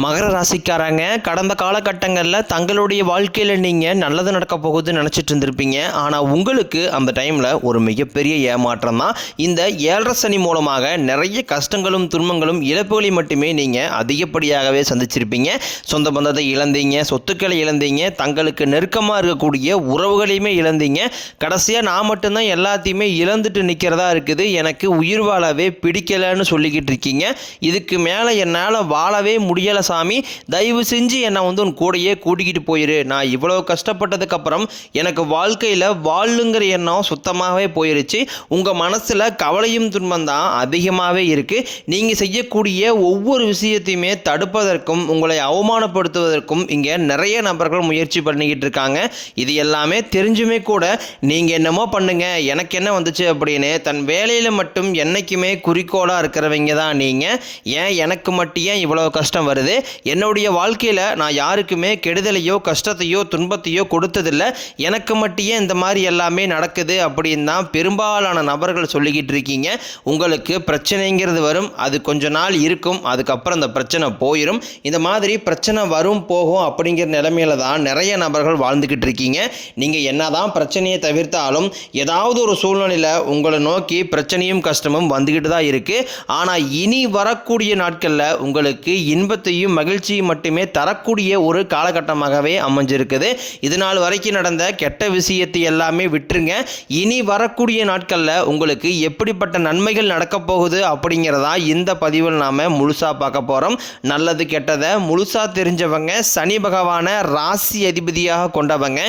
மகர ராசிக்காரங்க கடந்த காலகட்டங்களில் தங்களுடைய வாழ்க்கையில் நீங்கள் நல்லது நடக்க போகுதுன்னு நினச்சிட்டு இருந்திருப்பீங்க. ஆனால் உங்களுக்கு அந்த டைமில் ஒரு மிகப்பெரிய ஏமாற்றம் தான். இந்த 7.5 சனி மூலமாக நிறைய கஷ்டங்களும் துன்பங்களும் இழப்புகளையும் மட்டுமே நீங்கள் அதிகப்படியாகவே சந்திச்சிருப்பீங்க. சொந்த பந்தத்தை இழந்தீங்க, சொத்துக்களை இழந்தீங்க, தங்களுக்கு நெருக்கமாக இருக்கக்கூடிய உறவுகளையுமே இழந்தீங்க. கடைசியாக நான் மட்டும்தான் எல்லாத்தையுமே இழந்துட்டு நிற்கிறதா இருக்குது, எனக்கு உயிர் வாழவே பிடிக்கலைன்னு சொல்லிக்கிட்டு இருக்கீங்க. இதுக்கு மேலே என்னால் வாழவே முடியலை சாமி, தயவு செஞ்சு என்னை உன் கூடையே கூட்டிக்கிட்டு போயிரு. நான் இவ்வளோ கஷ்டப்பட்டதுக்கப்புறம் எனக்கு வாழ்க்கையில் வாழுங்கிற எண்ணம் சுத்தமாகவே போயிருச்சு. உங்கள் மனசில் கவலையும் துன்பம் தான் அதிகமாகவே இருக்குது. நீங்கள் செய்யக்கூடிய ஒவ்வொரு விஷயத்தையுமே தடுப்பதற்கும் உங்களை அவமானப்படுத்துவதற்கும் இங்கே நிறைய நபர்கள் முயற்சி பண்ணிக்கிட்டு இருக்காங்க. இது எல்லாமே தெரிஞ்சுமே கூட நீங்கள் என்னமோ பண்ணுங்க, எனக்கு என்ன வந்துச்சு அப்படின்னு தன் வேலையில் மட்டும் என்றைக்குமே குறிக்கோளாக இருக்கிறவங்க தான் நீங்கள். ஏன் எனக்கு மட்டும் ஏன் இவ்வளோ கஷ்டம் வருது? என்னுடைய வாழ்க்கையில் நான் யாருக்குமே கெடுதலையோ கஷ்டத்தையோ துன்பத்தையோ கொடுத்ததில்லை, எனக்கு மட்டும் இந்த மாதிரி எல்லாமே நடக்குது அப்படின்னு தான் பெரும்பாலான நபர்கள் சொல்லிக்கிட்டு இருக்கீங்க. உங்களுக்கு பிரச்சனைங்கிறது வரும், அது கொஞ்ச நாள் இருக்கும், அதுக்கப்புறம் அந்த பிரச்சனை போயிடும். இந்த மாதிரி பிரச்சனை வரும் போகும் அப்படிங்கிற நிலைமையில தான் நிறைய நபர்கள் வாழ்ந்துக்கிட்டு இருக்கீங்க. நீங்கள் என்னதான் பிரச்சனையை தவிர்த்தாலும் ஏதாவது ஒரு சூழ்நிலையில் உங்களை நோக்கி பிரச்சனையும் கஷ்டமும் வந்துக்கிட்டு தான் இருக்குது. ஆனால் இனி வரக்கூடிய நாட்களில் உங்களுக்கு இன்பத்தையும் மகிழ்ச்சியும் மட்டுமே தரக்கூடிய ஒரு காலகட்டமாகவே அமைஞ்சிருக்குது. இது நாள் வரைக்கும் நடந்த கெட்ட விஷயத்தை எல்லாமே விட்டுருங்க. இனி வரக்கூடிய நாட்களில் உங்களுக்கு எப்படிப்பட்ட நன்மைகள் நடக்க போகுது அப்படிங்கிறதா இந்த பதிவில் நாம் முழுசாக பார்க்க போகிறோம். நல்லது கெட்டதை முழுசாக தெரிஞ்சவங்க, சனி பகவானை ராசி அதிபதியாக கொண்டவங்க,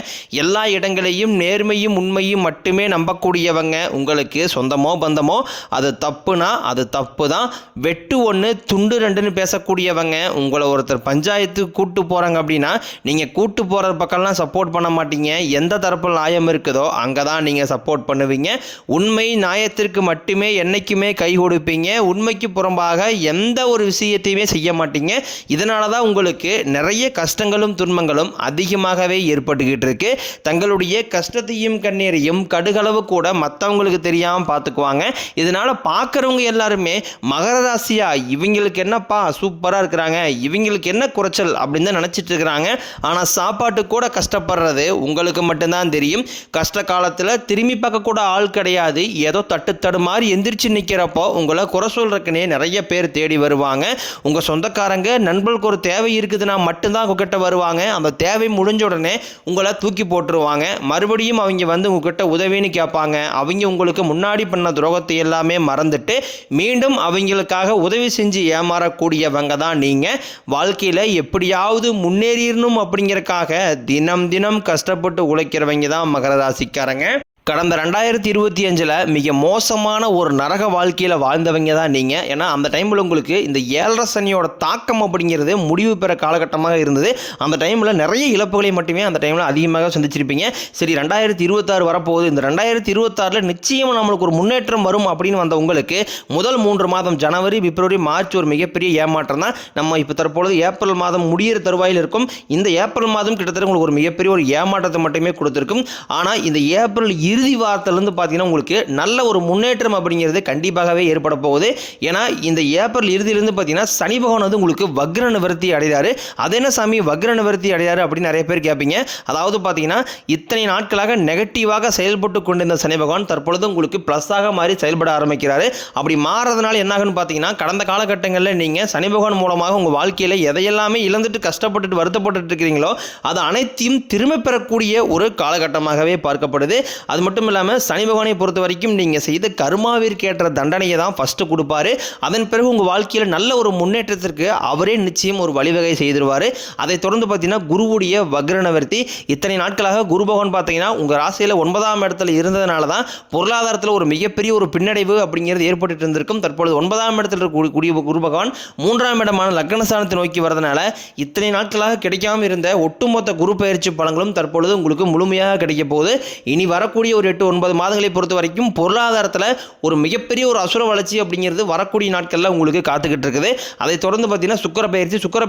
எல்லா இடங்களையும் நேர்மையும் உண்மையும் மட்டுமே நம்பக்கூடியவங்க. உங்களுக்கு சொந்தமோ பந்தமோ அது தப்புனா அது தப்பு தான், வெட்டு ஒன்று துண்டு ரெண்டுன்னு பேசக்கூடியவங்க. உங்களை ஒருத்தர் பஞ்சாயத்துக்கு கூட்டு போகிறாங்க அப்படின்னா நீங்கள் கூட்டு போகிற பக்கம்லாம் சப்போர்ட் பண்ண மாட்டீங்க. எந்த தரப்பில் நியாயம் இருக்குதோ அங்கே தான் நீங்கள் சப்போர்ட் பண்ணுவீங்க. உண்மை நியாயத்திற்கு மட்டுமே என்றைக்குமே கை கொடுப்பீங்க. உண்மைக்கு புறம்பாக எந்த ஒரு விஷயத்தையுமே செய்ய மாட்டீங்க. இதனால தான் உங்களுக்கு நிறைய கஷ்டங்களும் துன்பங்களும் அதிகமாகவே ஏற்பட்டுக்கிட்டு இருக்கு. தங்களுடைய கஷ்டத்தையும் கண்ணீரையும் கடுகளவு கூட மற்றவங்களுக்கு தெரியாமல் பார்த்துக்குவாங்க. இதனால் பார்க்குறவங்க எல்லாருமே மகர ராசியா இவங்களுக்கு என்னப்பா சூப்பராக இருக்கிறாங்க, இவங்களுக்கு என்ன குறைச்சல் அப்படின்னு தான் நினச்சிட்டு இருக்கிறாங்க. ஆனால் சாப்பாட்டு கூட கஷ்டப்படுறது உங்களுக்கு மட்டும்தான் தெரியும். கஷ்ட காலத்தில் திரும்பி பார்க்க கூட ஆள் கிடையாது. ஏதோ தட்டு மாதிரி எந்திரிச்சு நிற்கிறப்போ உங்களை குறை சொல்றதுக்குன்னே நிறைய பேர் தேடி வருவாங்க. உங்கள் சொந்தக்காரங்க நண்பர்களுக்கு ஒரு தேவை இருக்குதுன்னா மட்டும்தான் உங்ககிட்ட வருவாங்க. அந்த தேவை முடிஞ்ச உடனே உங்களை தூக்கி போட்டுருவாங்க. மறுபடியும் அவங்க வந்து உங்ககிட்ட உதவின்னு கேட்பாங்க. அவங்க உங்களுக்கு முன்னாடி பண்ண துரோகத்தை எல்லாமே மறந்துட்டு மீண்டும் அவங்களுக்காக உதவி செஞ்சு ஏமாறக்கூடியவங்க தான் நீங்கள். வாழ்க்கையில் எப்படியாவது முன்னேறிடணும் அப்படிங்கிறக்காக தினம் தினம் கஷ்டப்பட்டு உழைக்கிறவங்க தான் மகர ராசிக்காரங்க. கடந்த 2025 மிக மோசமான ஒரு நரக வாழ்க்கையில் வாழ்ந்தவங்க தான் நீங்கள். ஏன்னா அந்த டைமில் உங்களுக்கு இந்த 7.5 சனியோட தாக்கம் அப்படிங்கிறது முடிவு பெற காலகட்டமாக இருந்தது. அந்த டைமில் நிறைய இழப்புகளை மட்டுமே அந்த டைமில் அதிகமாக சந்திச்சிருப்பீங்க. சரி, 2026 வரப்போகுது, இந்த 2026 நிச்சயம் நம்மளுக்கு ஒரு முன்னேற்றம் வரும் அப்படின்னு வந்த உங்களுக்கு முதல் 3 மாதம் ஜனவரி, பிப்ரவரி, மார்ச் ஒரு மிகப்பெரிய ஏமாற்றம் தான். நம்ம இப்போ தற்பொழுது ஏப்ரல் மாதம் முடிகிற தருவாயில் இருக்கும். இந்த ஏப்ரல் மாதம் கிட்டத்தட்ட உங்களுக்கு ஒரு மிகப்பெரிய ஒரு ஏமாற்றத்தை மட்டுமே கொடுத்துருக்கும். ஆனால் இந்த ஏப்ரல் இறுதி வாரத்திலிருந்து பார்த்தீங்கன்னா உங்களுக்கு நல்ல ஒரு முன்னேற்றம் அப்படிங்கிறது கண்டிப்பாகவே ஏற்பட போகுது. ஏன்னா இந்த ஏப்ரல் இறுதியிலிருந்து பார்த்தீங்கன்னா சனி பகவான் வந்து உங்களுக்கு வக்ர நிவர்த்தி அடைகிறாரு. அது என்ன சாமி வக்ர நிவர்த்தி அடைகிறாரு அப்படின்னு நிறைய பேர் கேட்பீங்க. அதாவது பார்த்தீங்கன்னா இத்தனை நாட்களாக நெகட்டிவாக செயல்பட்டு கொண்டிருந்த சனி பகவான் தற்பொழுது உங்களுக்கு ப்ளஸ்ஸாக மாறி செயல்பட ஆரம்பிக்கிறாரு. அப்படி மாறதுனால என்ன ஆகுன்னு பார்த்தீங்கன்னா கடந்த காலகட்டங்களில் நீங்கள் சனி பகவான் மூலமாக உங்கள் வாழ்க்கையில் எதையெல்லாமே இழந்துட்டு கஷ்டப்பட்டுட்டு வருத்தப்பட்டு இருக்கிறீங்களோ அது அனைத்தையும் திரும்ப பெறக்கூடிய ஒரு காலகட்டமாகவே பார்க்கப்படுது. அது மட்டும் இல்லாமல் சனி பகவானை பொறுத்த வரைக்கும் நீங்கள் செய்த கர்மாவிற்கேற்ற தண்டனையை தான் ஃபஸ்ட்டு கொடுப்பாரு. அதன் பிறகு உங்கள் வாழ்க்கையில் நல்ல ஒரு முன்னேற்றத்திற்கு அவரே நிச்சயம் ஒரு வழிவகை செய்திருவார். அதை தொடர்ந்து பார்த்தீங்கன்னா குருவுடைய வக்ர நிவர்த்தி. இத்தனை நாட்களாக குரு பகவான் பார்த்தீங்கன்னா உங்கள் ராசியில் 9ஆம் இடத்துல இருந்ததுனால தான் பொருளாதாரத்தில் ஒரு மிகப்பெரிய ஒரு பின்னடைவு அப்படிங்கிறது ஏற்பட்டு இருந்திருக்கும். தற்பொழுது 9ஆம் இடத்துல கூடிய குரு பகவான் 3ஆம் இடமான லக்னஸ்தானத்தை நோக்கி வரதுனால இத்தனை நாட்களாக கிடைக்காமல் இருந்த ஒட்டுமொத்த குரு பயிற்சி பலன்களும் தற்பொழுது உங்களுக்கு முழுமையாக கிடைக்க போகுது. இனி வரக்கூடிய வரக்கூடிய ஒரு 8-9 மாதங்களை பொறுத்த வரைக்கும் பொருளாதாரத்தில் ஒரு மிகப்பெரிய ஒரு அசுர வளர்ச்சி அப்படிங்கிறது வரக்கூடிய நாட்களில் உங்களுக்கு காத்துக்கிட்டு இருக்குது. அதை தொடர்ந்து பார்த்தீங்கன்னா சுக்கிர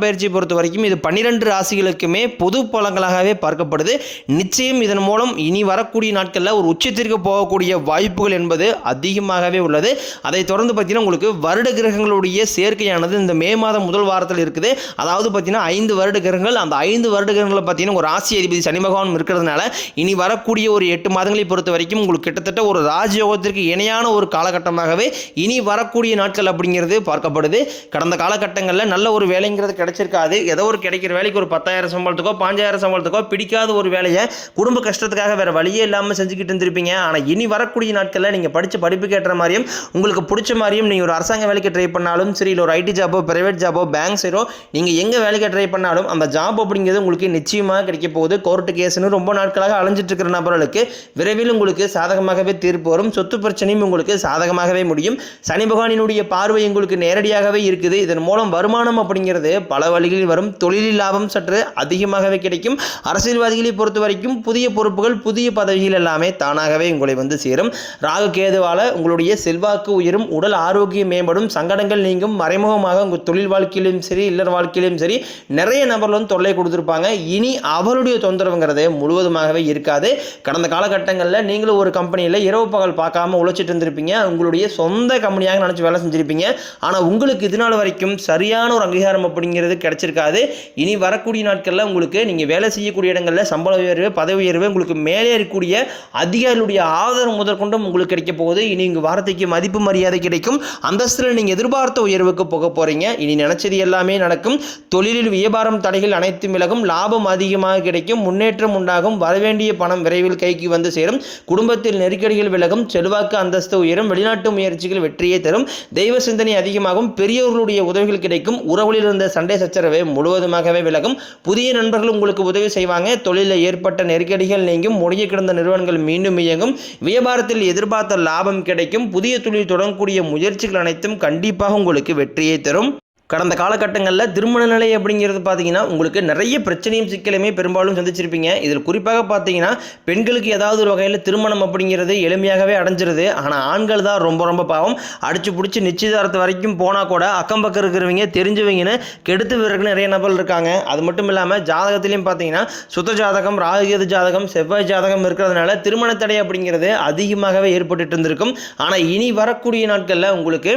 பயிற்சியை பொறுத்த வரைக்கும் இது 12 ராசிகளுக்குமே பொது பலன்களாகவே பார்க்கப்படுது. நிச்சயம் இதன் மூலம் இனி வரக்கூடிய நாட்களில் ஒரு உச்சத்திற்கு போகக்கூடிய வாய்ப்புகள் என்பது அதிகமாகவே உள்ளது. அதை தொடர்ந்து பார்த்தீங்கன்னா உங்களுக்கு வருட கிரகங்களுடைய சேர்க்கையானது இந்த மே மாதம் முதல் வாரத்தில் இருக்குது. அதாவது பார்த்தீங்கன்னா 5 வருட கிரகங்கள், அந்த 5 வருட கிரகங்களை பார்த்தீங்கன்னா ஒரு ராசி அதிபதி சனி பகவான் இருக்கிறதுனால இனி வரக்கூடிய ஒரு 8 மாதங்களை பொறுத்த வரைக்கும் உங்களுக்கு கிட்டத்தட்ட ஒரு ராஜயோகத்திற்கு இணையான ஒரு காலகட்டமாகவே இனி வரக்கூடிய நாட்கள் அப்படிங்கிறது பார்க்கப்படுது. கடந்த காலகட்டங்களில் நல்ல ஒரு வேலைங்கிறது கிடைச்சிருக்காது. ஏதோ ஒரு கிடைக்கிற வேலைக்கு ஒரு 10,000 சம்பளத்துக்கோ 5,000 சம்பளத்துக்கோ பிடிக்காத ஒரு வேலையை குடும்ப கஷ்டத்துக்காக வேற வழியே இல்லாமல் செஞ்சுக்கிட்டு இருந்திருப்பீங்க. ஆனால் இனி வரக்கூடிய நாட்களில் நீங்கள் படித்த படிப்புக்கு ஏற்ற மாதிரியும் உங்களுக்கு பிடிச்ச மாதிரியும் நீங்கள் ஒரு அரசாங்க வேலைக்கு ட்ரை பண்ணாலும் சரி, இல்லை ஒரு ஐடி ஜாபோ பிரைவேட் ஜாபோ பேங்க் சைடோ நீங்கள் எங்கே வேலைக்கு ட்ரை பண்ணாலும் அந்த ஜாப் அப்படிங்கிறது உங்களுக்கு நிச்சயமாக கிடைக்க போகுது. கோர்ட்டு கேஸ்னு ரொம்ப நாட்களாக அலைஞ்சிட்டு இருக்கிற நபர்களுக்கு விரைவில் உங்களுக்கு சாதகமாகவே தீர்ப்பு வரும். சொத்து பிரச்சனையும் உங்களுக்கு சாதகமாகவே முடியும். சனி பகவானினுடைய பார்வை உங்களுக்கு நேரடியாகவே இருக்குது. இதன் மூலம் வருமானம் அப்படிங்கிறது பல வழிகளில் வரும். தொழிலில் லாபம் சற்று அதிகமாகவே கிடைக்கும். அரசியல்வாதிகளை பொறுத்த வரைக்கும் புதிய பொறுப்புகள் புதிய பதவிகள் எல்லாமே தானாகவே உங்களை வந்து சேரும். ராகு கேதுவால உங்களுடைய செல்வாக்கு உயரும், உடல் ஆரோக்கியம் மேம்படும், சங்கடங்கள் நீங்கும். மறைமுகமாக உங்கள் தொழில் வாழ்க்கையிலும் சரி இல்லற வாழ்க்கையிலும் சரி நிறைய நபர்கள் வந்து தொல்லை கொடுத்துருப்பாங்க. இனி அவளுடைய தொந்தரவுங்கிறது முழுவதுமாகவே இருக்காது. கடந்த காலகட்டங்களில் நீங்களும் ஒரு கம்பெனியில் இரவு பகல் பார்க்காம உழைச்சிட்டு இருந்திருப்பீங்க. உங்களுடைய சொந்த கம்பெனியாக நினச்சி வேலை செஞ்சுருப்பீங்க. ஆனால் உங்களுக்கு இது நாள் வரைக்கும் சரியான ஒரு அங்கீகாரம் அப்படிங்கிறது கிடைச்சிருக்காது. இனி வரக்கூடிய நாட்களில் உங்களுக்கு நீங்கள் வேலை செய்யக்கூடிய இடங்களில் சம்பள உயர்வு பதவி உயர்வு உங்களுக்கு மேலே இருக்கக்கூடிய அதிகாரிகளுடைய ஆதரவு முதற்கொண்டும் உங்களுக்கு கிடைக்க போகுது. இனி இங்கு வார்த்தைக்கு மதிப்பு மரியாதை கிடைக்கும். அந்தஸ்தில் நீங்கள் எதிர்பார்த்த உயர்வுக்கு போக போகிறீங்க. இனி நினைச்சது எல்லாமே நடக்கும். தொழிலில் வியாபாரம் தடைகள் அனைத்தும் விலகும். லாபம் அதிகமாக கிடைக்கும். முன்னேற்றம் உண்டாகும். வரவேண்டிய பணம் விரைவில் கைக்கு வந்து சேரும். குடும்பத்தில் நெருக்கடிகள் விலகும். செல்வாக்கு அந்தஸ்து உயரும். வெளிநாட்டு முயற்சிகள் வெற்றியை தரும். தெய்வ சிந்தனை அதிகமாகும். பெரியவர்களுடைய உதவிகள் கிடைக்கும். உறவுகளில் இருந்த சண்டை சச்சரவை முழுவதுமாகவே விலகும். புதிய நண்பர்கள் உங்களுக்கு உதவி செய்வாங்க. தொழிலில் ஏற்பட்ட நெருக்கடிகள் நீங்கும். முடங்கி கிடந்த நிறுவனங்கள் மீண்டும் இயங்கும். வியாபாரத்தில் எதிர்பார்த்த லாபம் கிடைக்கும். புதிய தொழில் தொடங்கக்கூடிய முயற்சிகள் அனைத்தும் கண்டிப்பாக உங்களுக்கு வெற்றியை தரும். கடந்த காலகட்டங்களில் திருமண நிலை அப்படிங்கிறது பார்த்தீங்கன்னா உங்களுக்கு நிறைய பிரச்சனையும் சிக்கலுமே பெரும்பாலும் சந்திச்சிருப்பீங்க. இதில் குறிப்பாக பார்த்தீங்கன்னா பெண்களுக்கு ஏதாவது ஒரு வகையில் திருமணம் அப்படிங்கிறது எளிமையாகவே அடைஞ்சிருது. ஆனால் ஆண்கள் தான் ரொம்ப ரொம்ப பாவம். அடிச்சு பிடிச்சி நிச்சயதாரத்து வரைக்கும் போனால் கூட அக்கம் பக்கம் இருக்கிறவங்க தெரிஞ்சவங்கன்னு கெடுத்து விடுறதுக்கு நிறைய நபர்கள் இருக்காங்க. அது மட்டும் இல்லாமல் ஜாதகத்திலையும் பார்த்தீங்கன்னா சுத்த ஜாதகம் ராகுகேது ஜாதகம் செவ்வாய் ஜாதகம் இருக்கிறதுனால திருமண தடை அப்படிங்கிறது அதிகமாகவே ஏற்பட்டு இருந்திருக்கும். ஆனால் இனி வரக்கூடிய நாட்களில் உங்களுக்கு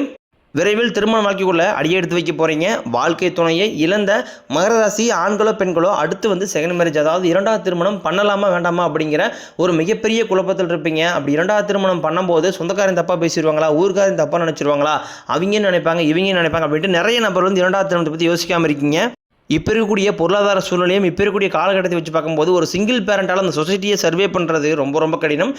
விரைவில் திருமண வாழ்க்கைக்குள்ள அடியெடுத்து வைக்க போகிறீங்க. வாழ்க்கை துணையை இழந்த மகர ராசி ஆண்களோ பெண்களோ அடுத்து வந்து செகண்ட் மேரேஜ், அதாவது இரண்டாவது திருமணம் பண்ணலாமா வேண்டாமா அப்படிங்கிற ஒரு மிகப்பெரிய குழப்பத்தில் இருப்பீங்க. அப்படி இரண்டாவது திருமணம் பண்ணும்போது சொந்தக்காரன் தப்பாக பேசிடுவாங்களா, ஊருக்காரன் தப்பாக நினச்சிருவாங்களா, அவங்க நினைப்பாங்க இவங்க நினைப்பாங்க அப்படின்ட்டு நிறைய நபர் வந்து இரண்டாவது திருமணத்தை பற்றி யோசிக்காமல் இருக்கீங்க. இப்போ இருக்கக்கூடிய பொருளாதார சூழ்நிலையும் இப்போ இருக்கக்கூடிய காலகட்டத்தை வச்சு பார்க்கும்போது ஒரு சிங்கிள் பேரண்டால் அந்த சொசைட்டியை சர்வே பண்ணுறது ரொம்ப ரொம்ப கடினம்.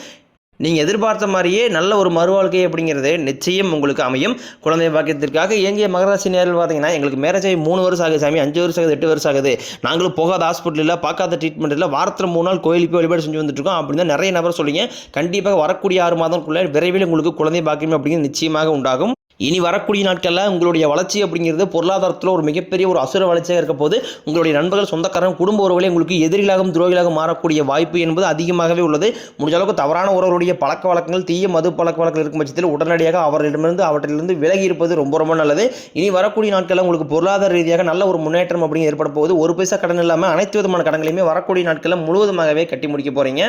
நீங்கள் எதிர்பார்த்த மாதிரியே நல்ல ஒரு மறுவாழ்க்கை அப்படிங்கிறது நிச்சயம் உங்களுக்கு அமையும். குழந்தை பாக்கியத்திற்காக இயங்கிய மகராசி நேரில் பார்த்தீங்கன்னா எங்களுக்கு மேரேஜ் ஆகி 3 வருஷம் ஆகுது சாமி, 5 வருஷம் ஆகுது, 8 வருஷம் ஆகுது, நாங்களும் போகாத ஹாஸ்பிட்டலில் பார்க்காத ட்ரீட்மெண்ட் இல்லை, வாரத்தில் 3 நாள் கோயிலுக்கு போய் வழிபாடு செஞ்சு வந்துட்டுருக்கோம் அப்படின்னு தான் நிறைய நபர் சொல்லிங்க. கண்டிப்பாக வரக்கூடிய 6 மாதங்களுக்குள்ளே விரைவில் உங்களுக்கு குழந்தை பாக்கியம் அப்படிங்கிறது நிச்சயமாக உண்டாகும். இனி வரக்கூடிய நாட்களில் உங்களுடைய வளர்ச்சி அப்படிங்கிறது பொருளாதாரத்தில் ஒரு மிகப்பெரிய ஒரு அசுர வளர்ச்சியாக இருக்க போது. உங்களுடைய நண்பர்கள் சொந்தக்காரங்க குடும்ப உறவுகளே உங்களுக்கு எதிரிகளாகவும் துரோகிகளாக மாறக்கூடிய வாய்ப்பு என்பது அதிகமாகவே உள்ளது. முடிஞ்ச அளவுக்கு தவறான உறவுகளுடைய பழக்க வழக்கங்கள் தீய மது பழக்க வழக்கங்கள் இருக்கும் பட்சத்தில் உடனடியாக அவற்றிலிருந்து விலகி இருப்பது ரொம்ப ரொம்ப நல்லது. இனி வரக்கூடிய நாட்களில் உங்களுக்கு பொருளாதார ரீதியாக நல்ல ஒரு முன்னேற்றம் அப்படிங்கிறது ஏற்பட போகுது. ஒரு பைசா கடன் இல்லாமல் அனைத்து விதமான கடன்களையுமே வரக்கூடிய நாட்களில் முழுவதுமாகவே கட்டி முடிக்க போகிறீங்க.